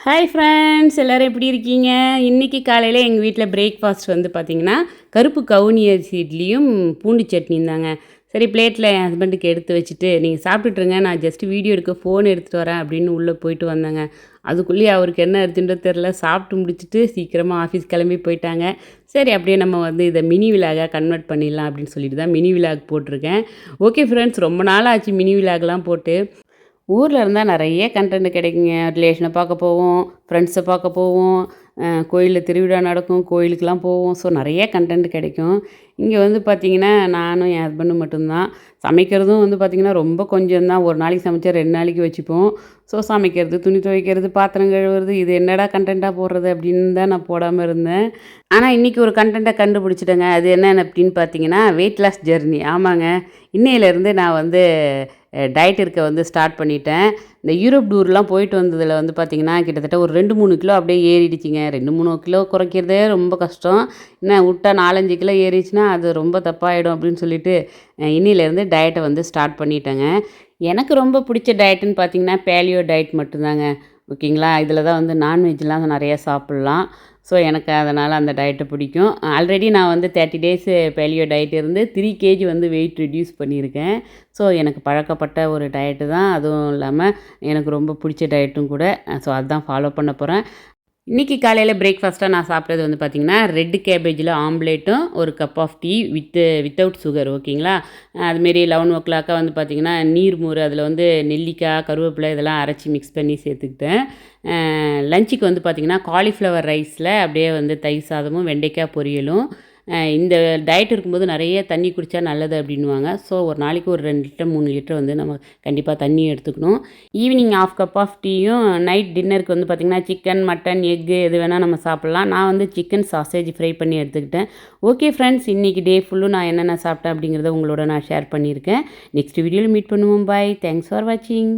Hi friends, எல்லோரும் எப்படி இருக்கீங்க? இன்றைக்கி காலையில் எங்கள் வீட்டில் பிரேக்ஃபாஸ்ட் வந்து பார்த்திங்கன்னா கருப்பு கவுனி அரிசி இட்லியும் பூண்டு சட்னியும் தாங்க. சரி, பிளேட்டில் என் ஹஸ்பண்டுக்கு எடுத்து வச்சுட்டு நீங்கள் சாப்பிட்டுட்ருங்க, நான் ஜஸ்ட்டு வீடியோ எடுக்க ஃபோன் எடுத்துகிட்டு வரேன் அப்படின்னு உள்ளே போயிட்டு வந்தேங்க. அதுக்குள்ளேயே அவருக்கு என்ன அர்ஜென்ட்டோ தெரில, சாப்பிட்டு முடிச்சுட்டு சீக்கிரமாக ஆஃபீஸ் கிளம்பி போயிட்டாங்க. சரி, அப்படியே நம்ம வந்து இதை மினி விலாகாக கன்வெர்ட் பண்ணிடலாம் அப்படின்னு சொல்லிட்டு தான் மினி விலாக் போட்டிருக்கேன். ஓகே ஃப்ரெண்ட்ஸ், ரொம்ப நாள் ஆச்சு மினி விலாக்லாம் போட்டு. ஊரில் இருந்தால் நிறைய கண்டென்ட் கிடைக்குங்க. ரிலேஷனை பார்க்க போவோம், ஃப்ரெண்ட்ஸை பார்க்க போவோம், கோயிலில் திருவிழா நடக்கும், கோயிலுக்கெலாம் போவோம். ஸோ நிறைய கண்டென்ட் கிடைக்கும். இங்கே வந்து பார்த்திங்கன்னா நானும் என் ஹஸ்பண்டும் மட்டும்தான். சமைக்கிறதும் வந்து பார்த்திங்கன்னா ரொம்ப கொஞ்சம் தான். ஒரு நாளைக்கு சமைச்சா 2 நாளைக்கு வச்சுப்போம். ஸோ சமைக்கிறது, துணி துவைக்கிறது, பாத்திரம் கழுவுறது, இது என்னடா கண்டென்ட்டாக போடுறது அப்படின்னு தான் நான் போடாமல் இருந்தேன். ஆனால் இன்றைக்கி ஒரு கண்டென்ட்டை கண்டுபிடிச்சிட்டேங்க. அது என்னென்ன அப்படின்னு பார்த்தீங்கன்னா வெயிட் லாஸ் ஜெர்னி. ஆமாங்க, இன்னையிலேருந்து நான் வந்து டயட் இருக்க வந்து ஸ்டார்ட் பண்ணிட்டேன். இந்த யூரோப் டூர்லாம் போயிட்டு வந்ததில் வந்து பார்த்திங்கன்னா கிட்டத்தட்ட ஒரு 2-3 கிலோ அப்படியே ஏறிடுச்சிங்க. 2-3 கிலோ குறைக்கிறதே ரொம்ப கஷ்டம். என்ன விட்டா 4-5 கிலோ ஏறிச்சுன்னா அது ரொம்ப தப்பாகிடும் அப்படின்னு சொல்லிட்டு இன்னிலேருந்து டயட்டை வந்து ஸ்டார்ட் பண்ணிட்டேங்க. எனக்கு ரொம்ப பிடிச்ச டயட்டுன்னு பார்த்திங்கன்னா பேலியோ டயட் மட்டும்தாங்க. ஓகேங்களா, இதில் தான் வந்து நான்வெஜ்லாம் நிறையா சாப்பிட்லாம். ஸோ எனக்கு அதனால் அந்த டயட்டை பிடிக்கும். ஆல்ரெடி நான் வந்து 30 டேஸு பேலியோ டயட் இருந்து 3 கேஜி வந்து வெயிட் ரிடியூஸ் பண்ணியிருக்கேன். ஸோ எனக்கு பழக்கப்பட்ட ஒரு டயட்டு தான். அதுவும் இல்லாமல் எனக்கு ரொம்ப பிடிச்ச டயட்டும் கூட. ஸோ அதுதான் ஃபாலோ பண்ண போகிறேன். இன்றைக்கி காலையில் பிரேக்ஃபாஸ்ட்டாக நான் சாப்பிட்டது வந்து பார்த்திங்கன்னா ரெட் கேபேஜில் ஆம்லேட்டும் ஒரு cup of tea without sugar. ஓகேங்களா, அதுமாரி 11 வந்து பார்த்திங்கன்னா நீர்மோர், அதில் வந்து நெல்லிக்காய், கருவேப்பிலை இதெல்லாம் அரைச்சி மிக்ஸ் பண்ணி சேர்த்துக்கிட்டேன். லஞ்சுக்கு வந்து பார்த்திங்கன்னா காலிஃப்ளவர் ரைஸில் அப்படியே வந்து தயிர் சாதமும் வெண்டைக்காய் பொரியலும். இந்த டயட் இருக்கும்போது நிறைய தண்ணி குடித்தா நல்லது அப்படின்வாங்க. ஸோ ஒரு நாளைக்கு ஒரு 2 லிட்டர் 3 லிட்டர் வந்து நம்ம கண்டிப்பாக தண்ணி எடுத்துக்கணும். ஈவினிங் 1/2 கப் ஆஃப் டீயும். நைட் டின்னருக்கு வந்து பார்த்திங்கன்னா சிக்கன், மட்டன், எக்கு எது வேணால் நம்ம சாப்பிட்லாம். நான் வந்து சிக்கன் சாசேஜ் ஃப்ரை பண்ணி எடுத்துக்கிட்டேன். ஓகே ஃப்ரெண்ட்ஸ், இன்றைக்கி டே ஃபுல்லும் நான் என்னென்ன சாப்பிட்டேன் அப்படிங்கிறத உங்களோட நான் ஷேர் பண்ணியிருக்கேன். நெக்ஸ்ட் வீடியோவில் மீட் பண்ணுவோம். பாய், தேங்க்ஸ் ஃபார் வாட்சிங்.